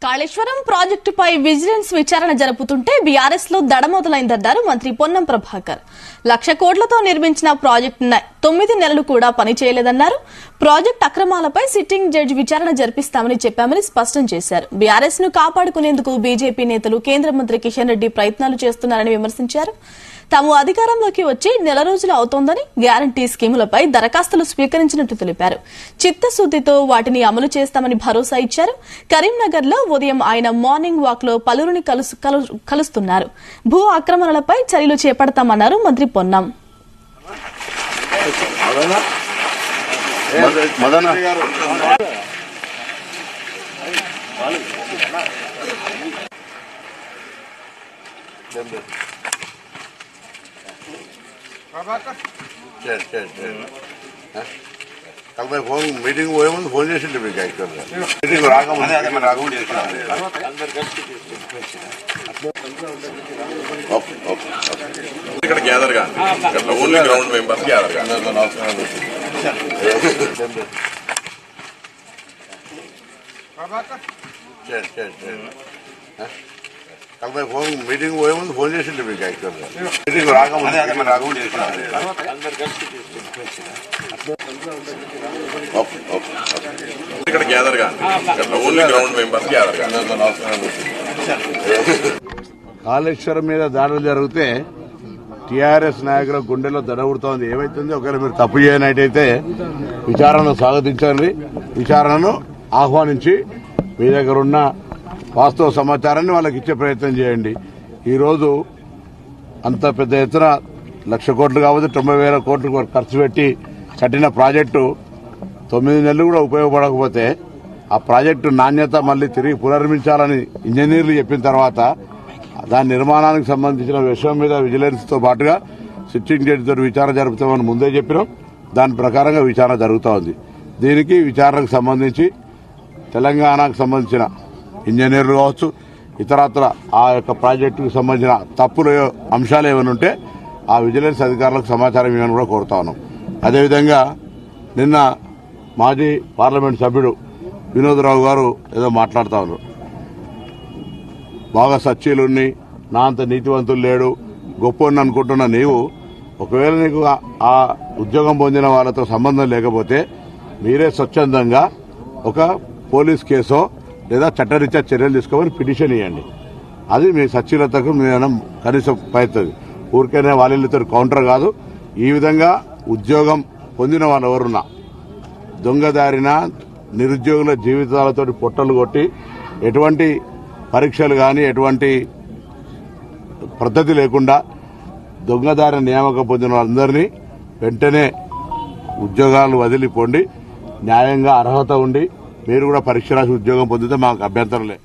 కాళేశ్వరం ప్రాజెక్టుపై విజిలెన్స్ విచారణ జరుపుతుంటే బీఆర్ఎస్ లో దడ మొదలైందన్నారు మంత్రి పొన్నం ప్రభాకర్. 1,00,000 కోట్లతో నిర్మించిన ప్రాజెక్టు 9 నెలలు కూడా పనిచేయలేదన్నారు. ప్రాజెక్టు అక్రమాలపై సిట్టింగ్ జడ్జి విచారణ జరిపిస్తామని చెప్పామని స్పష్టం చేశారు. బీఆర్ఎస్ ను కాపాడుకునేందుకు బీజేపీ నేతలు కేంద్ర మంత్రి కిషన్ రెడ్డి ప్రయత్నాలు చేస్తున్నారని విమర్శించారు. తాము అధికారంలోకి వచ్చి నెల రోజులు అవుతోందని, గ్యారంటీ స్కీములపై దరఖాస్తులు స్వీకరించినట్టు తెలిపారు. చిత్తశుద్దితో వాటిని అమలు చేస్తామని భరోసా ఇచ్చారు. కరీంనగర్ లో ఉదయం ఆయన మార్నింగ్ వాక్ లో పలువురిని కలుస్తున్నారు. భూ ఆక్రమణలపై చర్యలు చేపడతామన్నారు మంత్రి పొన్నం. ఫోన్ మీటింగ్ పోయే ముందు ఫోన్ చేసిండే మీకు యాక్చువల్గా మీటింగ్ రాకముందు ఇక్కడ గ్యాదర్ గా ఓన్లీ గ్రౌండ్ మెంబర్స్ గ్యాదర్ గా ఫోన్ మీటింగ్ పోయే ముందు ఫోన్ చేసిండే మీకు యాక్చువల్గా మీటింగ్ రాకముందు ఇక్కడ గ్యాదర్ గా ఓన్లీ గ్రౌండ్ మెంబర్స్ గ్యాదర్ గా. కాళేశ్వరం మీద దాడులు జరిగితే టీఆర్ఎస్ నాయకుల గుండెలో దడవుడుతోంది. ఏమైతుంది, ఒకవేళ మీరు తప్పు చేయనట్టయితే విచారణను స్వాగతించండి. విచారణను ఆహ్వానించి మీ దగ్గర ఉన్న వాస్తవ సమాచారాన్ని వాళ్ళకి ఇచ్చే ప్రయత్నం చేయండి. ఈరోజు అంత పెద్ద ఎత్తున 1,00,000 కోట్లు కాబట్టి 90,000 కోట్లు ఖర్చు పెట్టి కట్టిన ప్రాజెక్టు 9 నెలలు కూడా ఉపయోగపడకపోతే ఆ ప్రాజెక్టు నాణ్యత మళ్లీ తిరిగి పునర్మించాలని ఇంజనీర్లు చెప్పిన తర్వాత దాని నిర్మాణానికి సంబంధించిన విషయం మీద విజిలెన్స్ తో పాటుగా సిట్టింగ్ జడ్జితో విచారణ జరుపుతామని ముందే చెప్పినాం. దాని ప్రకారంగా విచారణ జరుగుతూ ఉంది. దీనికి విచారణకు సంబంధించి తెలంగాణకు సంబంధించిన ఇంజనీర్లు కావచ్చు, ఇతరత్ర ఆ యొక్క ప్రాజెక్టుకు సంబంధించిన తప్పుల అంశాలు ఏమైనా ఉంటే ఆ విజిలెన్స్ అధికారులకు సమాచారం ఇవ్వని కూడా కోరుతా ఉన్నాం. అదేవిధంగా నిన్న మాజీ పార్లమెంట్ సభ్యుడు వినోదరావు గారు ఏదో మాట్లాడుతా ఉన్నారు. బాగా సచ్చీలున్ని, నా అంత నీతివంతులు లేడు, గొప్పని అనుకుంటున్న నీవు ఒకవేళ నీకు ఆ ఉద్యోగం పొందిన వాళ్ళతో సంబంధం లేకపోతే మీరే స్వచ్ఛందంగా ఒక పోలీస్ కేసో లేదా చట్టరీత్యా చర్యలు తీసుకోమని పిటిషన్ ఇవ్వండి. అది మీ సచ్చీలతకు మేము కనీసం పడుతుంది. ఊరికైనా వాళ్ళతో కౌంటర్ కాదు. ఈ విధంగా ఉద్యోగం పొందిన వాళ్ళు ఎవరున్నా దొంగదారిన నిరుద్యోగుల జీవితాలతో పొట్టలు కొట్టి ఎటువంటి పరీక్షలు కానీ ఎటువంటి పద్ధతి లేకుండా దొంగదారిన నియామకం పొందిన వాళ్ళందరినీ వెంటనే ఉద్యోగాలు వదిలిపోండి. న్యాయంగా అర్హత ఉండి మీరు కూడా పరీక్ష రాసి ఉద్యోగం పొందితే మాకు అభ్యంతరం లేదు.